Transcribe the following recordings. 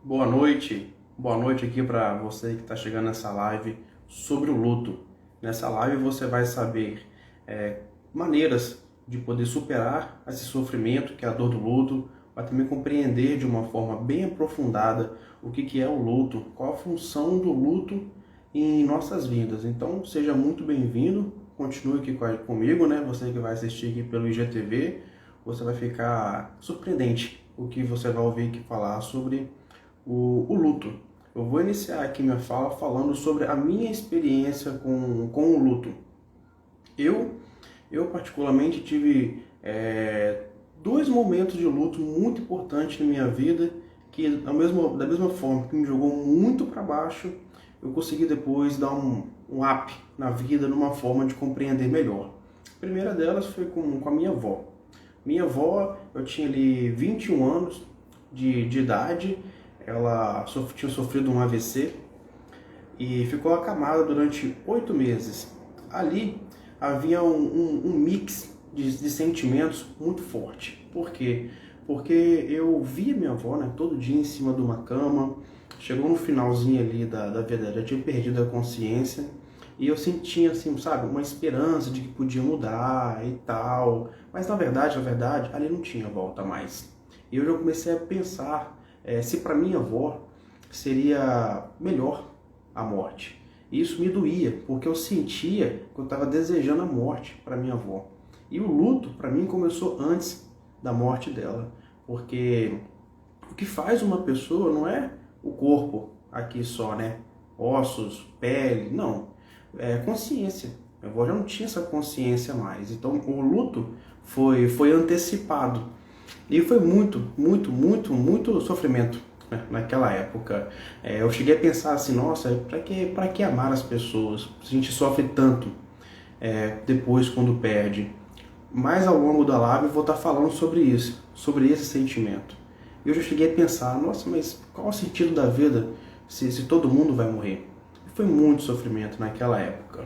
Boa noite aqui para você que está chegando nessa live sobre o luto. Nessa live você vai saber maneiras de poder superar esse sofrimento que é a dor do luto, vai também compreender de uma forma bem aprofundada o que é o luto, qual a função do luto em nossas vidas. Então seja muito bem-vindo, continue aqui comigo, né? Você que vai assistir aqui pelo IGTV, você vai ficar surpreendente o que você vai ouvir aqui falar sobre o luto. Eu vou iniciar aqui minha fala falando sobre a minha experiência com o luto. Eu, eu particularmente tive dois momentos de luto muito importantes na minha vida que da mesma forma que me jogou muito para baixo, eu consegui depois dar um up na vida numa forma de compreender melhor. A primeira delas foi com a minha avó. Minha avó, eu tinha ali 21 anos de idade, ela tinha sofrido um AVC e ficou acamada durante 8 meses. Ali havia um mix de sentimentos muito forte. Por quê? Porque eu via minha avó, né, todo dia em cima de uma cama, chegou no finalzinho ali da vida, já tinha perdido a consciência, e eu sentia, assim, sabe, uma esperança de que podia mudar e tal, mas na verdade, ali não tinha volta mais. E eu já comecei a pensar se para minha avó seria melhor a morte. E isso me doía, porque eu sentia que eu estava desejando a morte para minha avó. E o luto, para mim, começou antes da morte dela, porque o que faz uma pessoa não é o corpo aqui só, né? Ossos, pele, não. É consciência. Minha avó já não tinha essa consciência mais. Então o luto foi antecipado. E foi muito sofrimento, né, naquela época. Eu cheguei a pensar assim, nossa, para que amar as pessoas? A gente sofre tanto depois quando perde. Mas ao longo da live eu vou estar falando sobre isso, sobre esse sentimento. Eu já cheguei a pensar, nossa, mas qual o sentido da vida se todo mundo vai morrer? Foi muito sofrimento naquela época.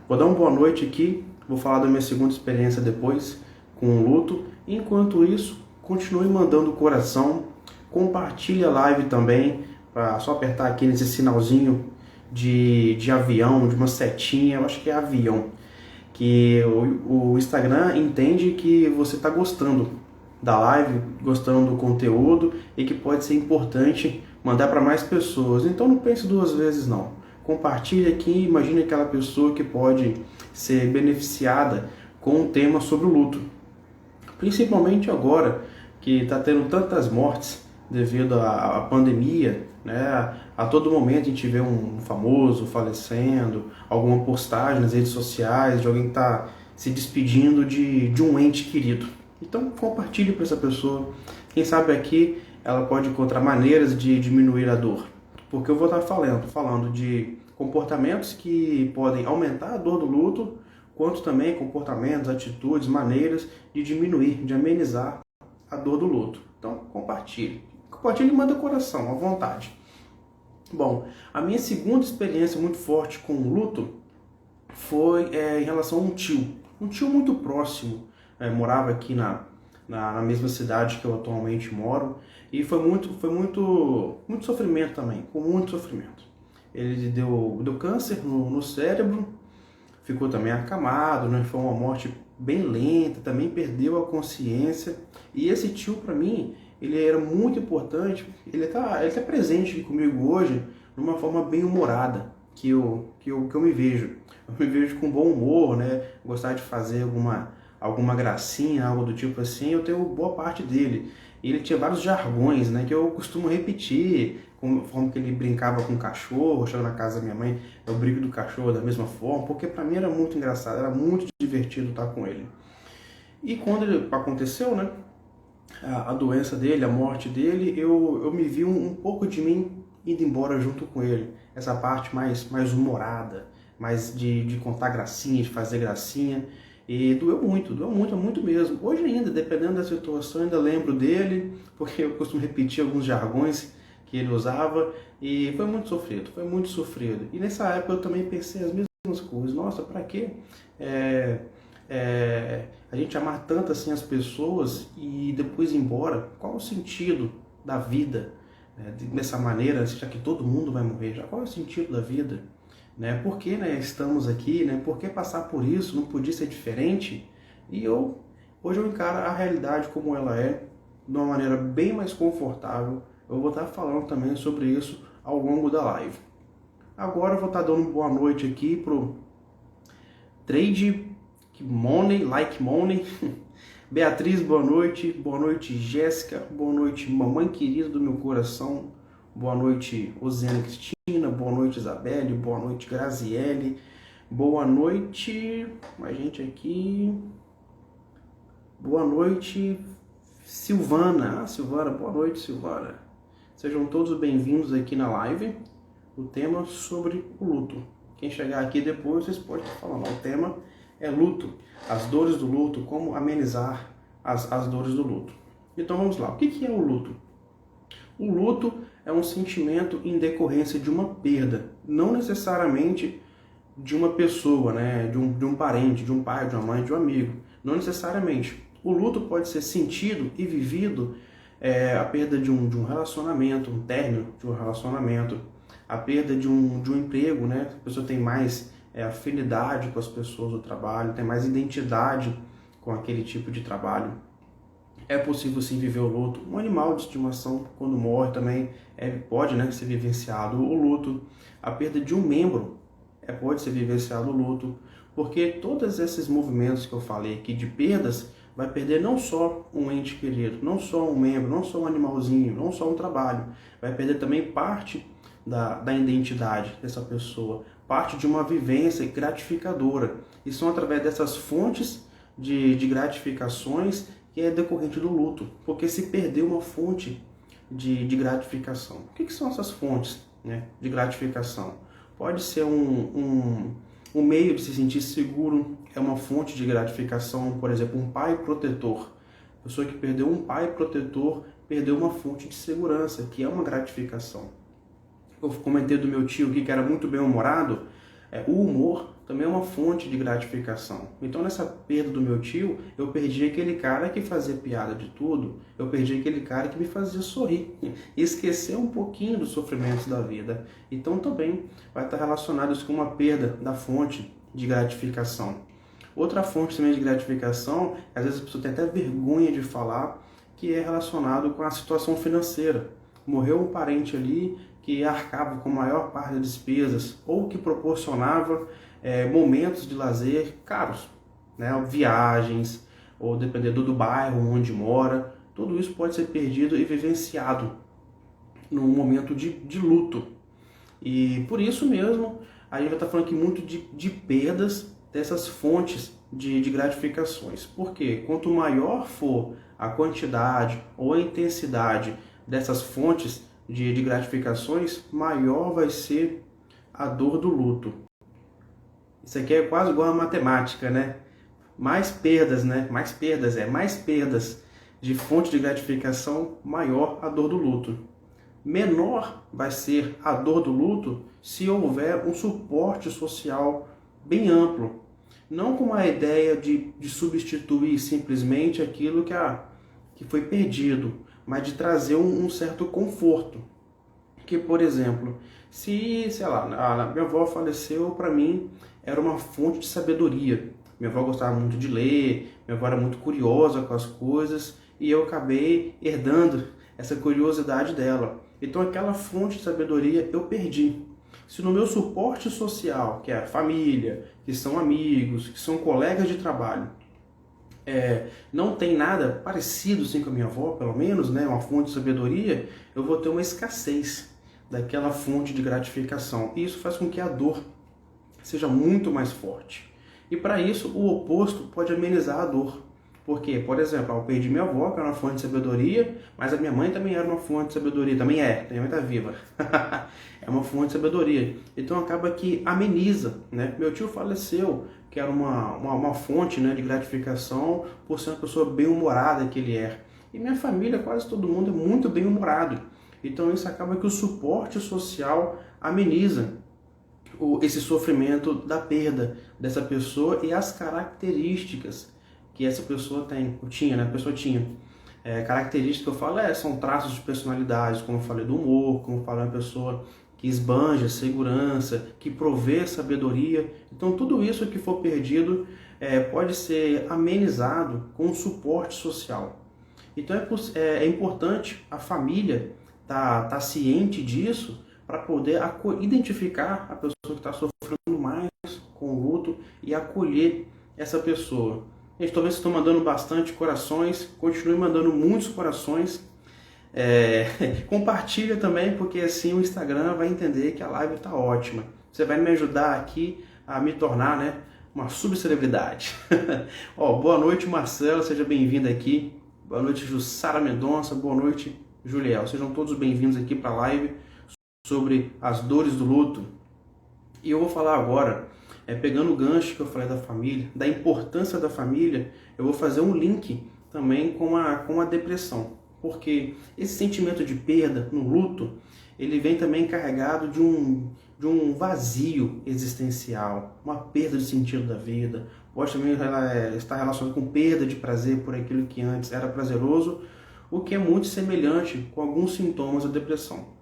Vou dar uma boa noite aqui, vou falar da minha segunda experiência depois com o luto. Enquanto isso, continue mandando o coração, compartilhe a live também, para só apertar aqui nesse sinalzinho de avião, de uma setinha, eu acho que é avião, que o Instagram entende que você está gostando da live, gostando do conteúdo e que pode ser importante mandar para mais pessoas. Então não pense duas vezes não. Compartilhe aqui, imagine aquela pessoa que pode ser beneficiada com um tema sobre o luto. Principalmente agora que está tendo tantas mortes devido à pandemia, né? A todo momento a gente vê um famoso falecendo, alguma postagem nas redes sociais de alguém que está se despedindo de um ente querido. Então compartilhe para essa pessoa. Quem sabe aqui ela pode encontrar maneiras de diminuir a dor. Porque eu vou estar falando de comportamentos que podem aumentar a dor do luto, quanto também comportamentos, atitudes, maneiras de diminuir, de amenizar a dor do luto. Então compartilhe. Compartilhe e manda coração, à vontade. Bom, a minha segunda experiência muito forte com o luto foi em relação a um tio muito próximo, morava aqui na mesma cidade que eu atualmente moro, e foi muito sofrimento também, com muito sofrimento. Ele deu câncer no cérebro, ficou também acamado, né? Foi uma morte bem lenta, também perdeu a consciência. E esse tio, para mim, ele era muito importante, ele tá presente aqui comigo hoje, numa forma bem humorada, que eu me vejo. Eu me vejo com bom humor, né? Gostar de fazer alguma gracinha, algo do tipo assim, eu tenho boa parte dele. E ele tinha vários jargões, né, que eu costumo repetir, como que ele brincava com o cachorro, chegando na casa da minha mãe, eu brinco do cachorro da mesma forma, porque para mim era muito engraçado, era muito divertido estar com ele. E quando ele aconteceu, né, a doença dele, a morte dele, eu me vi um pouco de mim indo embora junto com ele. Essa parte mais humorada, mais de contar gracinha, de fazer gracinha. E doeu muito mesmo. Hoje ainda, dependendo da situação, ainda lembro dele, porque eu costumo repetir alguns jargões que ele usava, e foi muito sofrido, foi muito sofrido. E nessa época eu também pensei as mesmas coisas. Nossa, para quê? A gente amar tanto assim as pessoas e depois ir embora? Qual o sentido da vida? dessa maneira, já que todo mundo vai morrer, já qual é o sentido da vida? Né? Por que, né, estamos aqui? Né? Por que passar por isso? Não podia ser diferente? E hoje eu encaro a realidade como ela é, de uma maneira bem mais confortável. Eu vou estar falando também sobre isso ao longo da live. Agora eu vou estar dando boa noite aqui pro Trade Money, Like Money. Beatriz, boa noite. Boa noite, Jéssica. Boa noite, mamãe querida do meu coração. Boa noite, Osiane Cristina. Boa noite, Isabelle. Boa noite, Graziele. Boa noite, a gente aqui. Boa noite, Silvana. Silvana, boa noite, Silvana. Sejam todos bem-vindos aqui na live. O tema sobre o luto. Quem chegar aqui depois, vocês podem falar. O tema é luto. As dores do luto, como amenizar as dores do luto. Então vamos lá. O que é o luto? O luto é um sentimento em decorrência de uma perda. Não necessariamente de uma pessoa, né? de um parente, de um pai, de uma mãe, de um amigo. Não necessariamente. O luto pode ser sentido e vivido a perda de um relacionamento, um término de um relacionamento, a perda de um emprego, né? A pessoa tem mais afinidade com as pessoas do trabalho, tem mais identidade com aquele tipo de trabalho. É possível sim viver o luto. Um animal de estimação, quando morre, também pode, né, ser vivenciado o luto. A perda de um membro pode ser vivenciado o luto, porque todos esses movimentos que eu falei aqui de perdas, vai perder não só um ente querido, não só um membro, não só um animalzinho, não só um trabalho, vai perder também parte da identidade dessa pessoa, parte de uma vivência gratificadora. E são através dessas fontes de gratificações que é decorrente do luto, porque se perdeu uma fonte de gratificação. O que são essas fontes, né, de gratificação? Pode ser um meio de se sentir seguro, é uma fonte de gratificação, por exemplo, um pai protetor. A pessoa que perdeu um pai protetor perdeu uma fonte de segurança, que é uma gratificação. Eu comentei do meu tio que era muito bem-humorado, o humor também é uma fonte de gratificação. Então nessa perda do meu tio, eu perdi aquele cara que fazia piada de tudo, eu perdi aquele cara que me fazia sorrir, e esquecer um pouquinho dos sofrimentos da vida. Então também vai estar relacionado isso com uma perda da fonte de gratificação. Outra fonte também de gratificação, às vezes a pessoa tem até vergonha de falar, que é relacionado com a situação financeira. Morreu um parente ali que arcava com a maior parte das despesas ou que proporcionava momentos de lazer caros, né? Viagens, ou dependendo do bairro onde mora, tudo isso pode ser perdido e vivenciado num momento de luto. E por isso mesmo, a gente vai estar falando aqui muito de perdas dessas fontes de gratificações. Porque quanto maior for a quantidade ou a intensidade dessas fontes de gratificações, maior vai ser a dor do luto. Isso aqui é quase igual a matemática, né? Mais perdas de fonte de gratificação, maior a dor do luto. Menor vai ser a dor do luto se houver um suporte social bem amplo. Não com a ideia de substituir simplesmente aquilo que foi perdido, mas de trazer um certo conforto. Que, por exemplo, se, sei lá, a minha avó faleceu, para mim era uma fonte de sabedoria. Minha avó gostava muito de ler, minha avó era muito curiosa com as coisas, e eu acabei herdando essa curiosidade dela. Então aquela fonte de sabedoria eu perdi. Se no meu suporte social, que é a família, que são amigos, que são colegas de trabalho, não tem nada parecido assim com a minha avó, pelo menos, né, uma fonte de sabedoria, eu vou ter uma escassez daquela fonte de gratificação. E isso faz com que a dor seja muito mais forte. E para isso, o oposto pode amenizar a dor. Porque, por exemplo, eu perdi minha avó, que era uma fonte de sabedoria, mas a minha mãe também era uma fonte de sabedoria. Também minha mãe está viva. É uma fonte de sabedoria. Então acaba que ameniza, né? Meu tio faleceu, que era uma fonte, né, de gratificação, por ser uma pessoa bem-humorada que ele é. E minha família, quase todo mundo é muito bem-humorado. Então isso acaba que o suporte social ameniza esse sofrimento da perda dessa pessoa e as características que essa pessoa tinha. Características que eu falo são traços de personalidade, como eu falei, do humor, como eu falei, uma pessoa que esbanja segurança, que provê sabedoria. Então tudo isso que for perdido pode ser amenizado com suporte social. Então é importante a família tá ciente disso para poder identificar a pessoa que está sofrendo mais com o luto e acolher essa pessoa. Gente, talvez vocês estão mandando bastante corações, continue mandando muitos corações. Compartilha também, porque assim o Instagram vai entender que a live está ótima. Você vai me ajudar aqui a me tornar, né, uma subcelebridade. Boa noite, Marcelo, seja bem-vindo aqui. Boa noite, Jussara Mendonça. Boa noite, Juliel. Sejam todos bem-vindos aqui para a live sobre as dores do luto. E eu vou falar agora, pegando o gancho que eu falei da família, da importância da família, eu vou fazer um link também com a depressão. Porque esse sentimento de perda no luto, ele vem também carregado de um vazio existencial, uma perda de sentido da vida. Pode também estar relacionado com perda de prazer por aquilo que antes era prazeroso, o que é muito semelhante com alguns sintomas da depressão.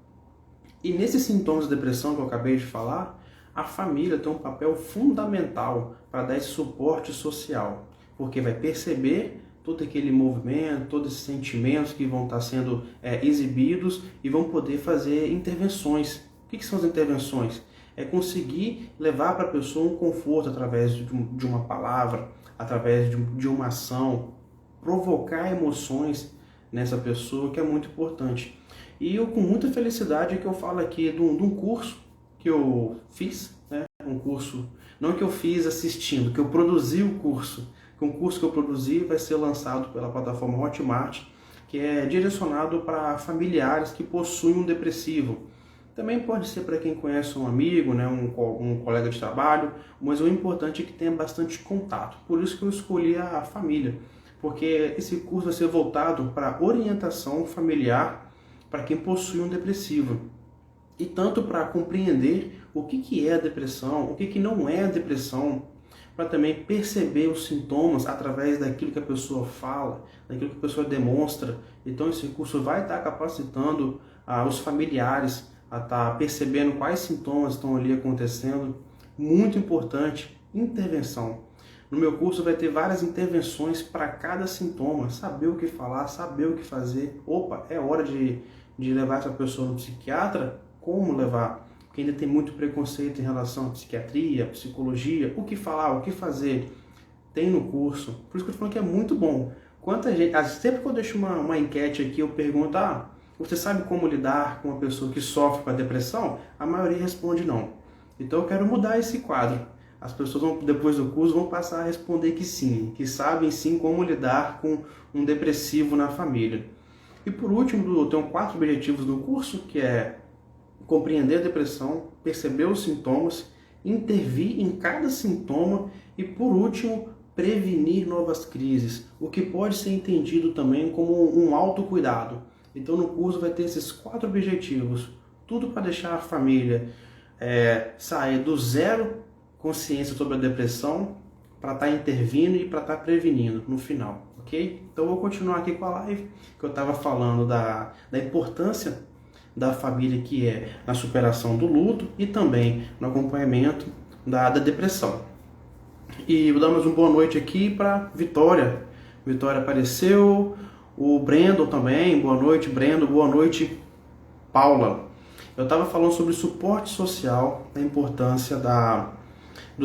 E nesses sintomas da depressão que eu acabei de falar, a família tem um papel fundamental para dar esse suporte social, porque vai perceber todo aquele movimento, todos esses sentimentos que vão estar sendo exibidos e vão poder fazer intervenções. O que são as intervenções? É conseguir levar para a pessoa um conforto através de uma palavra, através de uma ação, provocar emoções nessa pessoa, que é muito importante. E eu, com muita felicidade, que eu falo aqui de um curso que eu fiz, né? Um curso, não que eu fiz assistindo, que eu produzi o curso. Um curso que eu produzi vai ser lançado pela plataforma Hotmart, que é direcionado para familiares que possuem um depressivo. Também pode ser para quem conhece um amigo, né, um colega de trabalho, mas o importante é que tenha bastante contato. Por isso que eu escolhi a família, porque esse curso vai ser voltado para orientação familiar para quem possui um depressivo. E tanto para compreender o que é a depressão, o que não é a depressão, para também perceber os sintomas através daquilo que a pessoa fala, daquilo que a pessoa demonstra. Então esse curso vai estar capacitando os familiares a estar percebendo quais sintomas estão ali acontecendo. Muito importante, intervenção. No meu curso vai ter várias intervenções para cada sintoma, saber o que falar, saber o que fazer. Opa, é hora de levar essa pessoa no psiquiatra? Como levar? Porque ainda tem muito preconceito em relação à psiquiatria, psicologia, o que falar, o que fazer. Tem no curso. Por isso que eu tô falando que é muito bom. Quanta gente, sempre que eu deixo uma enquete aqui, eu pergunto, você sabe como lidar com uma pessoa que sofre com a depressão? A maioria responde não. Então eu quero mudar esse quadro. As pessoas depois do curso vão passar a responder que sim, que sabem sim como lidar com um depressivo na família. E por último, eu tenho 4 objetivos do curso, que é compreender a depressão, perceber os sintomas, intervir em cada sintoma e, por último, prevenir novas crises, o que pode ser entendido também como um autocuidado. Então no curso vai ter esses 4 objetivos, tudo para deixar a família sair do zero consciência sobre a depressão, para estar intervindo e para estar prevenindo no final, ok? Então eu vou continuar aqui com a live, que eu estava falando da importância da família, que é na superação do luto e também no acompanhamento da depressão. E vou dar mais uma boa noite aqui para Vitória. Vitória apareceu, o Brendo também, boa noite Brendo, boa noite Paula. Eu estava falando sobre suporte social, a importância da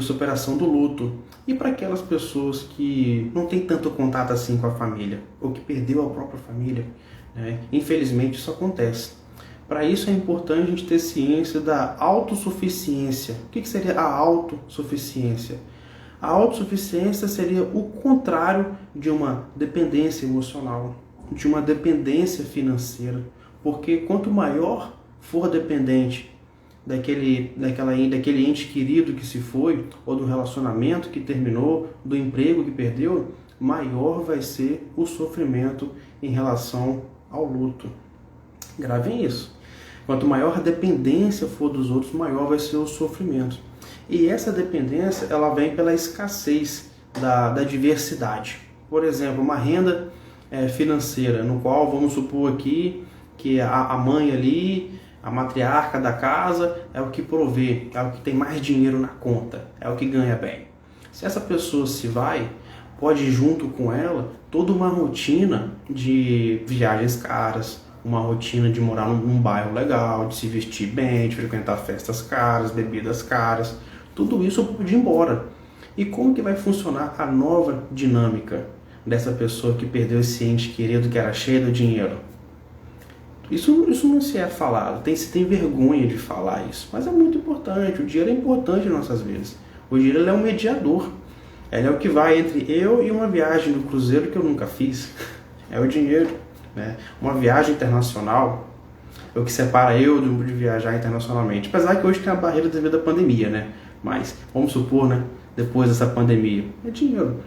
superação do luto, e para aquelas pessoas que não têm tanto contato assim com a família, ou que perdeu a própria família, né? Infelizmente isso acontece. Para isso é importante a gente ter ciência da autossuficiência. O que seria a autossuficiência? A autossuficiência seria o contrário de uma dependência emocional, de uma dependência financeira, porque quanto maior for dependente daquele ente querido que se foi, ou do relacionamento que terminou, do emprego que perdeu, maior vai ser o sofrimento em relação ao luto. Gravem isso. Quanto maior a dependência for dos outros, maior vai ser o sofrimento. E essa dependência, ela vem pela escassez da diversidade. Por exemplo, uma renda financeira, no qual vamos supor aqui que a mãe ali, a matriarca da casa, é o que provê, é o que tem mais dinheiro na conta, é o que ganha bem. Se essa pessoa se vai, pode ir junto com ela toda uma rotina de viagens caras, uma rotina de morar num bairro legal, de se vestir bem, de frequentar festas caras, bebidas caras, tudo isso pode ir embora. E como que vai funcionar a nova dinâmica dessa pessoa que perdeu esse ente querido que era cheio do dinheiro? Isso não se é falado, se tem vergonha de falar isso, mas é muito importante, o dinheiro é importante em nossas vidas. O dinheiro é um mediador, ele é o que vai entre eu e uma viagem no cruzeiro que eu nunca fiz, é o dinheiro, né? Uma viagem internacional é o que separa eu de viajar internacionalmente, apesar que hoje tem a barreira devido à pandemia, né? Mas vamos supor, né? Depois dessa pandemia, é dinheiro.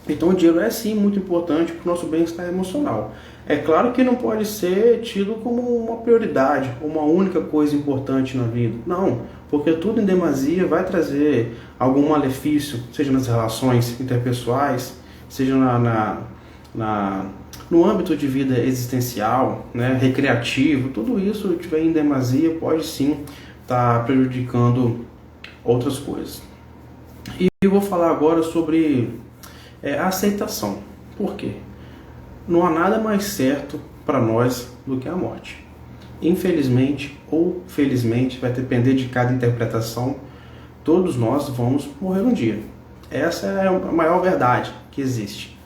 Então o dinheiro é sim muito importante para o nosso bem-estar emocional. É claro que não pode ser tido como uma prioridade, uma única coisa importante na vida. Não, porque tudo em demasia vai trazer algum malefício, seja nas relações interpessoais, seja no âmbito de vida existencial, né, recreativo. Tudo isso que tiver em demasia pode sim estar prejudicando outras coisas. E eu vou falar agora sobre a aceitação. Por quê? Não há nada mais certo para nós do que a morte. Infelizmente ou felizmente, vai depender de cada interpretação, todos nós vamos morrer um dia. Essa é a maior verdade que existe.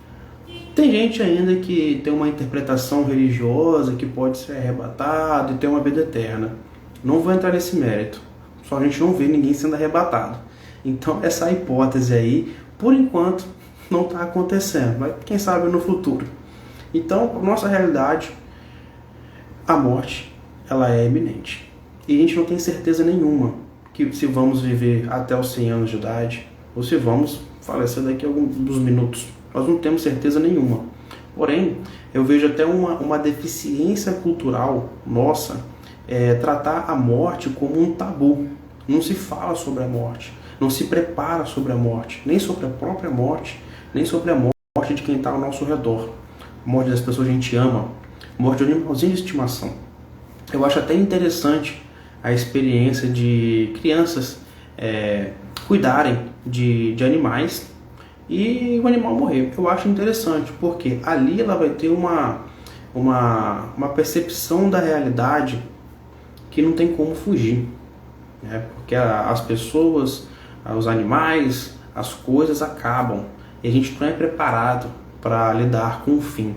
Tem gente ainda que tem uma interpretação religiosa que pode ser arrebatado e ter uma vida eterna. Não vou entrar nesse mérito. Só a gente não vê ninguém sendo arrebatado. Então essa hipótese aí, por enquanto, não está acontecendo. Mas quem sabe no futuro. Então, nossa realidade, a morte, ela é iminente. E a gente não tem certeza nenhuma que se vamos viver até os 100 anos de idade ou se vamos falecer daqui a alguns minutos. Nós não temos certeza nenhuma. Porém, eu vejo até uma deficiência cultural nossa tratar a morte como um tabu. Não se fala sobre a morte, não se prepara sobre a morte, nem sobre a própria morte, nem sobre a morte de quem está ao nosso redor. Morte das pessoas que a gente ama, morte de um animalzinho de estimação. Eu acho até interessante a experiência de crianças cuidarem de animais e o animal morrer. Eu acho interessante, porque ali ela vai ter uma percepção da realidade que não tem como fugir. Né? Porque as pessoas, os animais, as coisas acabam e a gente não é preparado para lidar com o fim.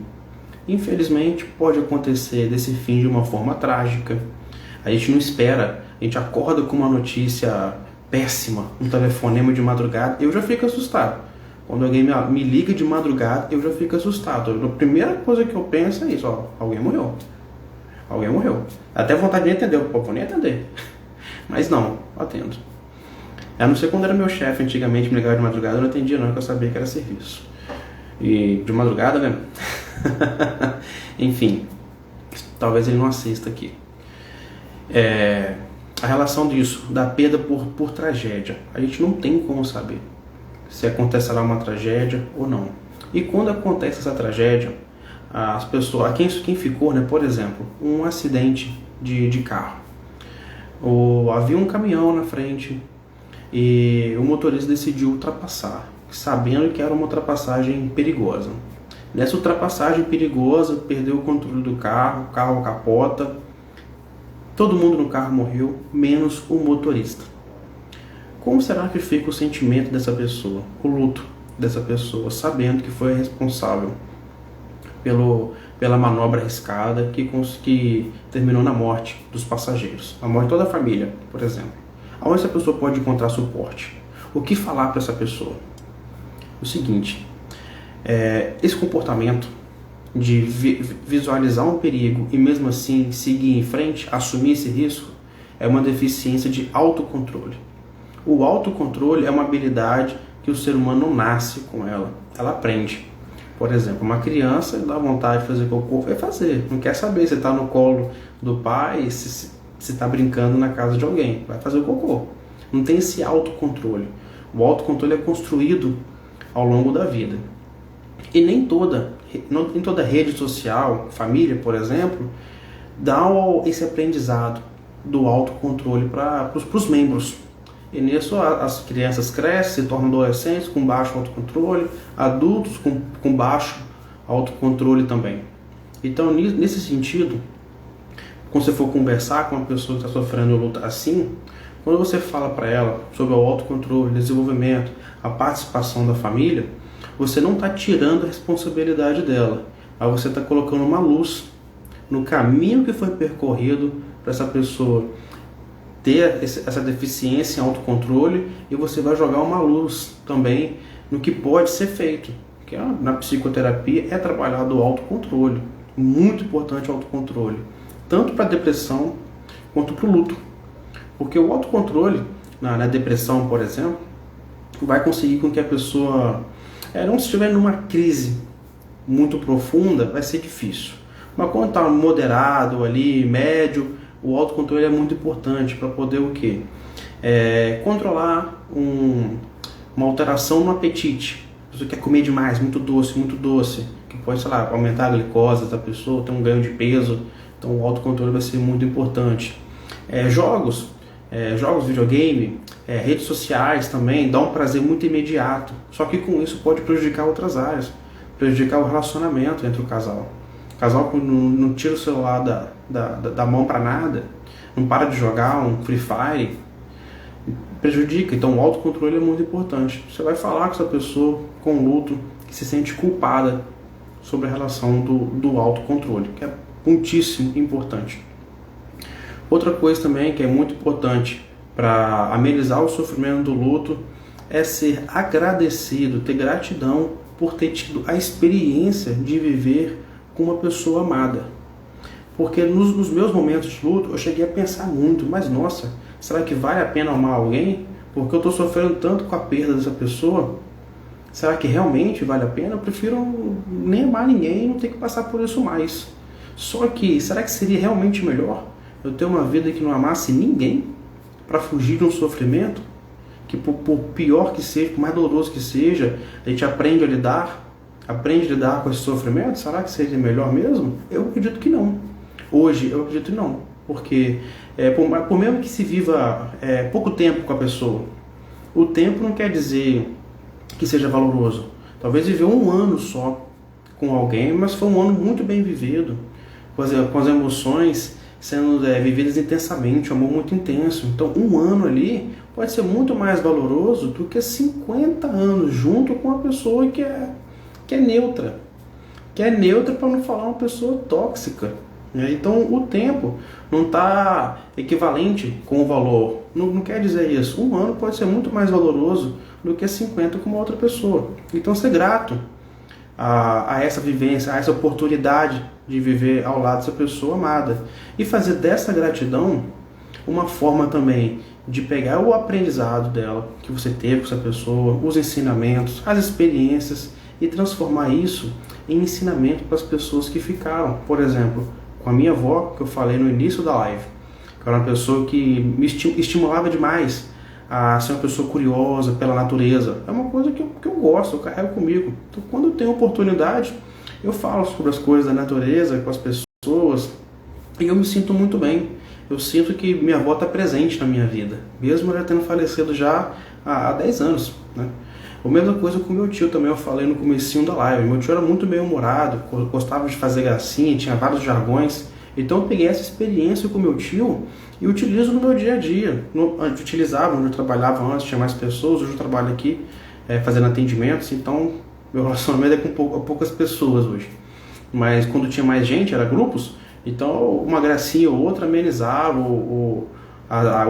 Infelizmente pode acontecer desse fim de uma forma trágica. A gente não espera, a gente acorda com uma notícia péssima, um telefonema de madrugada, eu já fico assustado. Quando alguém me liga de madrugada, eu já fico assustado. A primeira coisa que eu penso é isso, ó, alguém morreu. Alguém morreu. Até vontade de atender, eu vou nem atender. Mas não, atendo. A não ser quando era meu chefe, antigamente me ligava de madrugada, eu não atendia não, porque eu sabia que era serviço. E de madrugada, né? Enfim, talvez ele não assista aqui. A relação disso, da perda por tragédia, a gente não tem como saber se acontecerá uma tragédia ou não. E quando acontece essa tragédia, as pessoas, quem ficou, né, por exemplo, um acidente de carro, havia um caminhão na frente e o motorista decidiu ultrapassar, sabendo que era uma ultrapassagem perigosa. Nessa ultrapassagem perigosa, perdeu o controle do carro, o carro capota, todo mundo no carro morreu, menos o motorista. Como será que fica o sentimento dessa pessoa, o luto dessa pessoa, sabendo que foi responsável pela manobra arriscada que terminou na morte dos passageiros, a morte de toda a família, por exemplo? Aonde essa pessoa pode encontrar suporte? O que falar para essa pessoa? O seguinte, esse comportamento de visualizar um perigo e mesmo assim seguir em frente, assumir esse risco, é uma deficiência de autocontrole. O autocontrole é uma habilidade que o ser humano não nasce com ela aprende. Por exemplo, uma criança dá vontade de fazer cocô, vai fazer, não quer saber se está no colo do pai, se está brincando na casa de alguém, vai fazer o cocô. Não tem esse autocontrole. O autocontrole é construído ao longo da vida. E nem toda em toda rede social, família, por exemplo, dá esse aprendizado do autocontrole para os membros. E nisso as crianças crescem, se tornam adolescentes com baixo autocontrole, adultos com baixo autocontrole também. Então, nesse sentido, quando você for conversar com uma pessoa que está sofrendo luta assim, quando você fala para ela sobre o autocontrole, desenvolvimento, a participação da família, você não está tirando a responsabilidade dela, mas você está colocando uma luz no caminho que foi percorrido para essa pessoa ter essa deficiência em autocontrole, e você vai jogar uma luz também no que pode ser feito. Que na psicoterapia é trabalhado o autocontrole, muito importante o autocontrole, tanto para a depressão quanto para o luto. Porque o autocontrole, na depressão, por exemplo, vai conseguir com que a pessoa, não estiver numa crise muito profunda, vai ser difícil. Mas quando está moderado ali, médio, o autocontrole é muito importante para poder o quê? Controlar uma alteração no apetite. A pessoa quer comer demais, muito doce, que pode, sei lá, aumentar a glicose da pessoa, ter um ganho de peso. Então o autocontrole vai ser muito importante. Jogos, videogame, redes sociais também, dá um prazer muito imediato. Só que com isso pode prejudicar outras áreas, prejudicar o relacionamento entre o casal. O casal não tira o celular da mão para nada, não para de jogar um Free Fire, prejudica. Então o autocontrole é muito importante. Você vai falar com essa pessoa com luto que se sente culpada sobre a relação do autocontrole, que é muitíssimo importante. Outra coisa também que é muito importante para amenizar o sofrimento do luto é ser agradecido, ter gratidão por ter tido a experiência de viver com uma pessoa amada. Porque nos meus momentos de luto eu cheguei a pensar muito, mas nossa, será que vale a pena amar alguém? Porque eu estou sofrendo tanto com a perda dessa pessoa. Será que realmente vale a pena? Eu prefiro nem amar ninguém e não ter que passar por isso mais. Só que, será que seria realmente melhor eu ter uma vida que não amasse ninguém para fugir de um sofrimento? Que por pior que seja, por mais doloroso que seja, a gente aprende a lidar com esse sofrimento? Será que seria melhor mesmo? Eu acredito que não. Hoje eu acredito que não. Porque por mesmo que se viva pouco tempo com a pessoa, o tempo não quer dizer que seja valoroso. Talvez viver um ano só com alguém, mas foi um ano muito bem vivido, com as emoções sendo vividas intensamente, um amor muito intenso. Então um ano ali pode ser muito mais valoroso do que 50 anos junto com uma pessoa que é neutra. Que é neutra, para não falar uma pessoa tóxica. Então o tempo não está equivalente com o valor. Não quer dizer isso. Um ano pode ser muito mais valoroso do que 50 com uma outra pessoa. Então ser grato a essa vivência, a essa oportunidade de viver ao lado dessa pessoa amada. E fazer dessa gratidão uma forma também de pegar o aprendizado dela, que você teve com essa pessoa, os ensinamentos, as experiências, e transformar isso em ensinamento para as pessoas que ficaram. Por exemplo, com a minha avó, que eu falei no início da live, que era uma pessoa que me estimulava demais a ser uma pessoa curiosa pela natureza. É uma coisa que eu gosto, eu carrego comigo. Então, quando eu tenho oportunidade, eu falo sobre as coisas da natureza com as pessoas, e eu me sinto muito bem. Eu sinto que minha avó está presente na minha vida, mesmo ela tendo falecido já há 10 anos, né? A mesma coisa com meu tio também, eu falei no comecinho da live. Meu tio era muito bem-humorado, gostava de fazer gracinha, tinha vários jargões. Então eu peguei essa experiência com meu tio e utilizo no meu dia a dia. Utilizava onde eu trabalhava antes, tinha mais pessoas, hoje eu trabalho aqui fazendo atendimentos, então meu relacionamento é com poucas pessoas hoje. Mas quando tinha mais gente, era grupos, então uma gracinha ou outra amenizava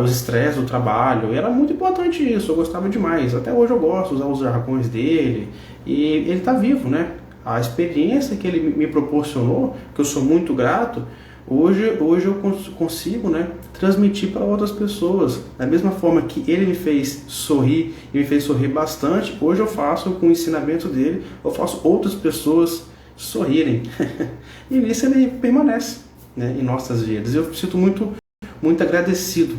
os estresses do trabalho, e era muito importante isso, eu gostava demais. Até hoje eu gosto de usar os jargões dele, e ele está vivo, né? A experiência que ele me proporcionou, que eu sou muito grato, hoje eu consigo, né, transmitir para outras pessoas. Da mesma forma que ele me fez sorrir, e me fez sorrir bastante, hoje eu faço com o ensinamento dele, eu faço outras pessoas sorrirem. E nisso ele permanece, né, em nossas vidas. Eu sinto muito agradecido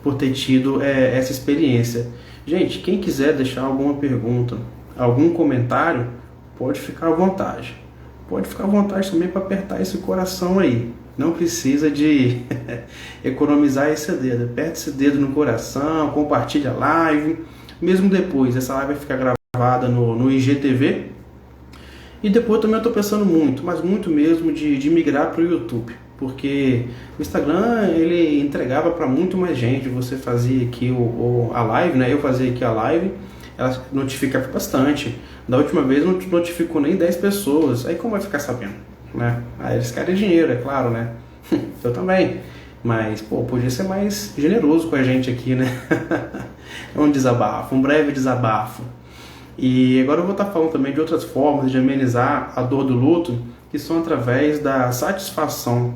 por ter tido essa experiência. Gente, quem quiser deixar alguma pergunta, algum comentário, pode ficar à vontade. pode ficar à vontade também para apertar esse coração aí. Não precisa de economizar esse dedo. Aperta esse dedo no coração, compartilha a live. Mesmo depois, essa live vai ficar gravada no IGTV. E depois também eu estou pensando muito, mas muito mesmo, de migrar para o YouTube. Porque o Instagram, ele entregava para muito mais gente. Você fazia aqui a live, né? Eu fazia aqui a live, ela notificava bastante. Da última vez não notificou nem 10 pessoas. Aí como vai ficar sabendo? Né? Aí eles querem dinheiro, é claro, né? Eu também. Mas, pô, podia ser mais generoso com a gente aqui, né? É um desabafo, um breve desabafo. E agora eu vou estar falando também de outras formas de amenizar a dor do luto, que são através da satisfação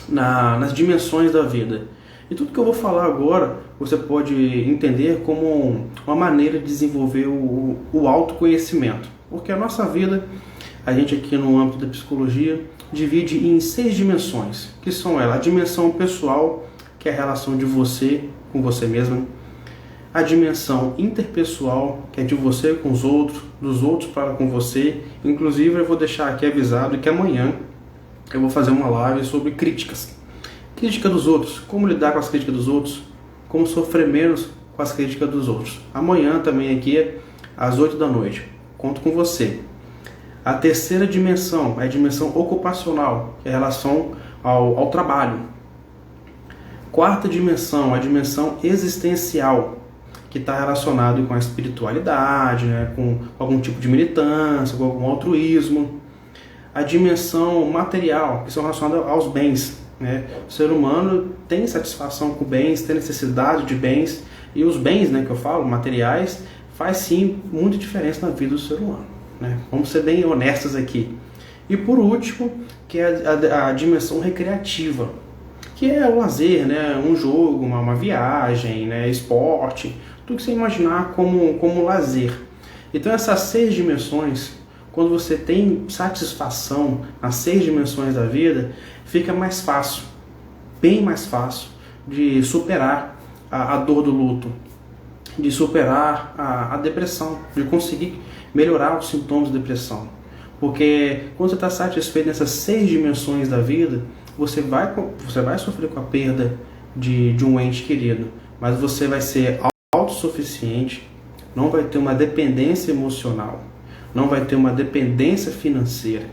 nas dimensões da vida. E tudo que eu vou falar agora, você pode entender como uma maneira de desenvolver o autoconhecimento. Porque a nossa vida, a gente aqui no âmbito da psicologia, divide em 6 dimensões, que são a dimensão pessoal, que é a relação de você com você mesmo, a dimensão interpessoal, que é de você com os outros, dos outros para com você. Inclusive eu vou deixar aqui avisado que amanhã eu vou fazer uma live sobre críticas. Crítica dos outros, como lidar com as críticas dos outros, como sofrer menos com as críticas dos outros. Amanhã também aqui, às 8 da noite. Conto com você. A terceira dimensão é a dimensão ocupacional, que é a relação ao trabalho. Quarta dimensão é a dimensão existencial, que está relacionado com a espiritualidade, né, com algum tipo de militância, com algum altruísmo. A dimensão material, que são relacionadas aos bens. Né? O ser humano tem satisfação com bens, tem necessidade de bens, e os bens, né, que eu falo, materiais, faz sim muita diferença na vida do ser humano. Né? Vamos ser bem honestos aqui. E por último, que é a dimensão recreativa, que é o lazer, né? Um jogo, uma viagem, né? Esporte, tudo que você imaginar como lazer. Então essas 6 dimensões, quando você tem satisfação nas 6 dimensões da vida, fica mais fácil, bem mais fácil, de superar a dor do luto, de superar a depressão, de conseguir melhorar os sintomas de depressão. Porque quando você está satisfeito nessas 6 dimensões da vida, você vai sofrer com a perda de um ente querido, mas você vai ser autossuficiente, não vai ter uma dependência emocional, não vai ter uma dependência financeira.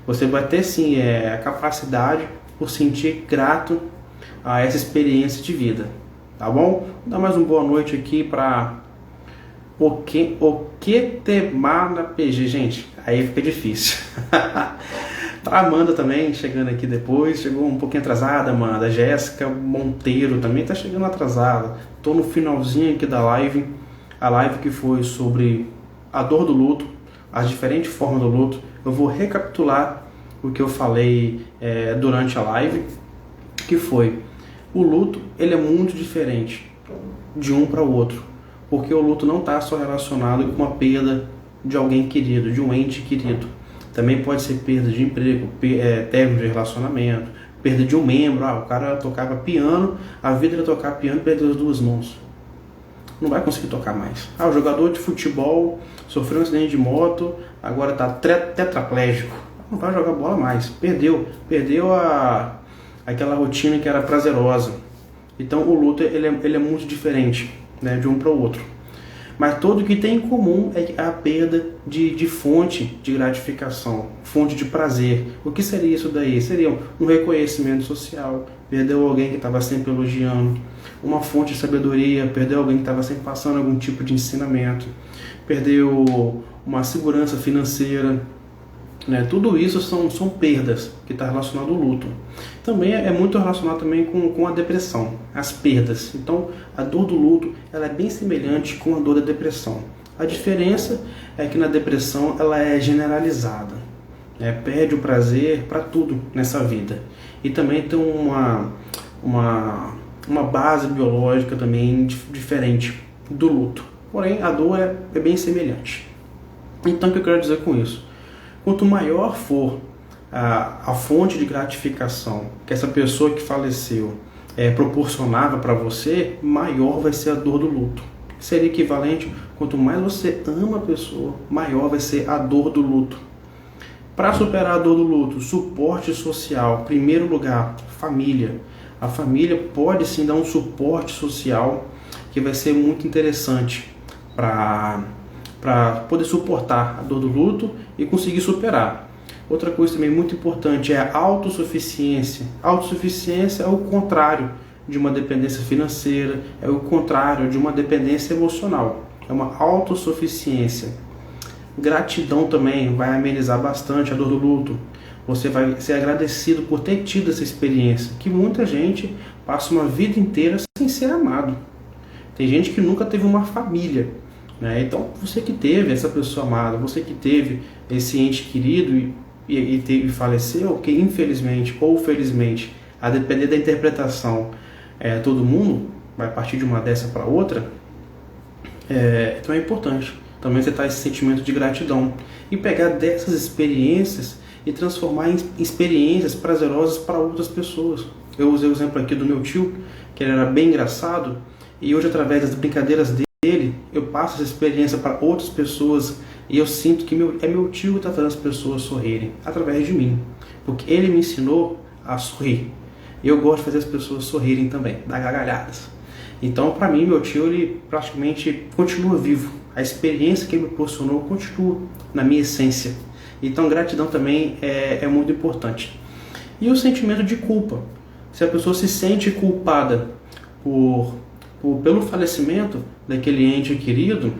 Você vai ter sim a capacidade por sentir grato a essa experiência de vida. Tá bom? Vou dar mais uma boa noite aqui para o que temar na PG, gente. Aí fica difícil. Para Amanda também, chegando aqui depois, chegou um pouquinho atrasada, Amanda. A Jéssica Monteiro também está chegando atrasada. Estou no finalzinho aqui da live, a live que foi sobre a dor do luto, as diferentes formas do luto. Eu vou recapitular o que eu falei durante a live, que foi: o luto ele é muito diferente de um para o outro, porque o luto não está só relacionado com a perda de alguém querido, de um ente querido. Também pode ser perda de emprego, término de relacionamento, perda de um membro. O cara tocava piano, a vida ele tocar piano e perdeu as 2 mãos. Não vai conseguir tocar mais. O jogador de futebol sofreu um acidente de moto, agora está tetraplégico. Não vai jogar bola mais. Perdeu aquela rotina que era prazerosa. Então o luto ele é muito diferente, né, de um para o outro. Mas tudo que tem em comum é a perda de fonte de gratificação, fonte de prazer. O que seria isso daí? Seria um reconhecimento social, perdeu alguém que estava sempre elogiando, uma fonte de sabedoria, perdeu alguém que estava sempre passando algum tipo de ensinamento, perdeu uma segurança financeira. Né? Tudo isso são perdas que está relacionado ao luto. Também é muito relacionado também com a depressão, as perdas. Então a dor do luto ela é bem semelhante com a dor da depressão. A diferença é que na depressão ela é generalizada, né? Perde o prazer para tudo nessa vida. E também tem uma base biológica também diferente do luto. Porém a dor é bem semelhante. Então o que eu quero dizer com isso? Quanto maior for a fonte de gratificação que essa pessoa que faleceu proporcionava para você, maior vai ser a dor do luto. Seria equivalente, quanto mais você ama a pessoa, maior vai ser a dor do luto. Para superar a dor do luto, suporte social, primeiro lugar, família. A família pode sim dar um suporte social que vai ser muito interessante para poder suportar a dor do luto e conseguir superar. Outra coisa também muito importante é a autossuficiência. Autossuficiência é o contrário de uma dependência financeira, é o contrário de uma dependência emocional. É uma autossuficiência. Gratidão também vai amenizar bastante a dor do luto. Você vai ser agradecido por ter tido essa experiência, que muita gente passa uma vida inteira sem ser amado. Tem gente que nunca teve uma família, né? Então, você que teve essa pessoa amada, você que teve esse ente querido e faleceu, que infelizmente ou felizmente, a depender da interpretação, todo mundo vai partir de uma dessa para outra, então é importante também você ter esse sentimento de gratidão e pegar dessas experiências e transformar em experiências prazerosas para outras pessoas. Eu usei o exemplo aqui do meu tio, que ele era bem engraçado, e hoje, através das brincadeiras dele, eu passo essa experiência para outras pessoas e eu sinto que meu tio que está fazendo as pessoas sorrirem, através de mim, porque ele me ensinou a sorrir. E eu gosto de fazer as pessoas sorrirem também, dar gargalhadas. Então, para mim, meu tio, ele praticamente continua vivo. A experiência que ele me proporcionou continua na minha essência. Então, gratidão também é muito importante. E o sentimento de culpa. Se a pessoa se sente culpada pelo falecimento daquele ente querido,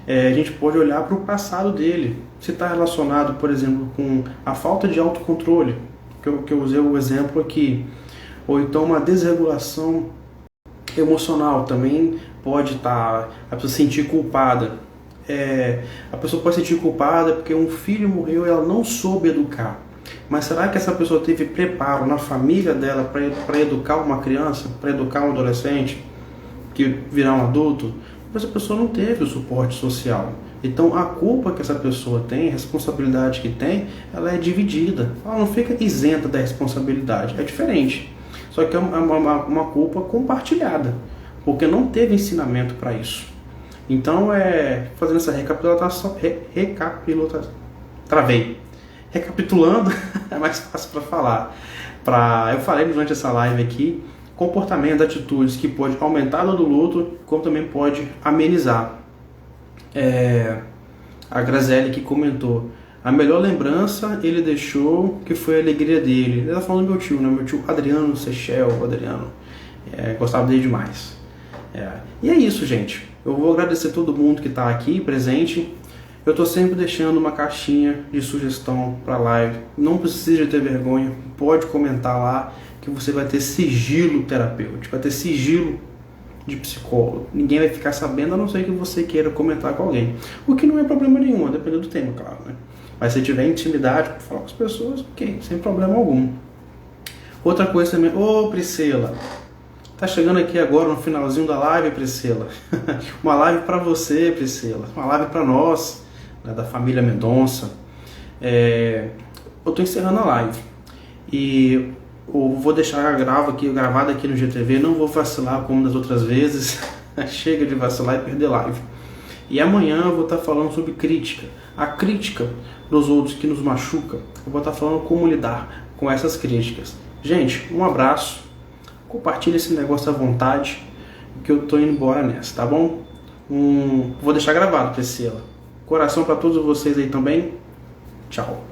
a gente pode olhar para o passado dele. Se está relacionado, por exemplo, com a falta de autocontrole, que eu usei o exemplo aqui, ou então uma desregulação emocional, também pode estar a pessoa se sentir culpada. A pessoa pode se sentir culpada porque um filho morreu e ela não soube educar. Mas será que essa pessoa teve preparo na família dela para educar uma criança, para educar um adolescente que virá um adulto? Mas a pessoa não teve o suporte social. Então a culpa que essa pessoa tem, a responsabilidade que tem, ela é dividida. Ela não fica isenta da responsabilidade. É diferente. Só que é uma culpa compartilhada, porque não teve ensinamento para isso. Então, fazendo essa recapitulação, recapitulando, é mais fácil para falar. Eu falei durante essa live aqui, comportamento, atitudes que pode aumentar a dor do luto, como também pode amenizar. A Graziele que comentou, a melhor lembrança ele deixou, que foi a alegria dele. Ele está falando do meu tio, né? Meu tio Adriano Sechel, gostava dele demais. E é isso, gente. Eu vou agradecer todo mundo que está aqui presente. Eu estou sempre deixando uma caixinha de sugestão para a live. Não precisa ter vergonha, pode comentar lá que você vai ter sigilo terapêutico, vai ter sigilo de psicólogo. Ninguém vai ficar sabendo, a não ser que você queira comentar com alguém. O que não é problema nenhum, dependendo do tema, claro, né? Mas se tiver intimidade para falar com as pessoas, ok, sem problema algum. Outra coisa também, Priscila, tá chegando aqui agora no finalzinho da live, Priscila. Uma live para você, Priscila. Uma live para nós, né, da família Mendonça. Eu tô encerrando a live. E eu vou deixar gravado aqui no GTV. Não vou vacilar como das outras vezes. Chega de vacilar e perder live. E amanhã eu vou estar falando sobre crítica. A crítica dos outros que nos machuca. Eu vou estar falando como lidar com essas críticas. Gente, um abraço. Compartilha esse negócio à vontade, que eu tô indo embora nessa, tá bom? Vou deixar gravado, Priscila. Coração para todos vocês aí também. Tchau.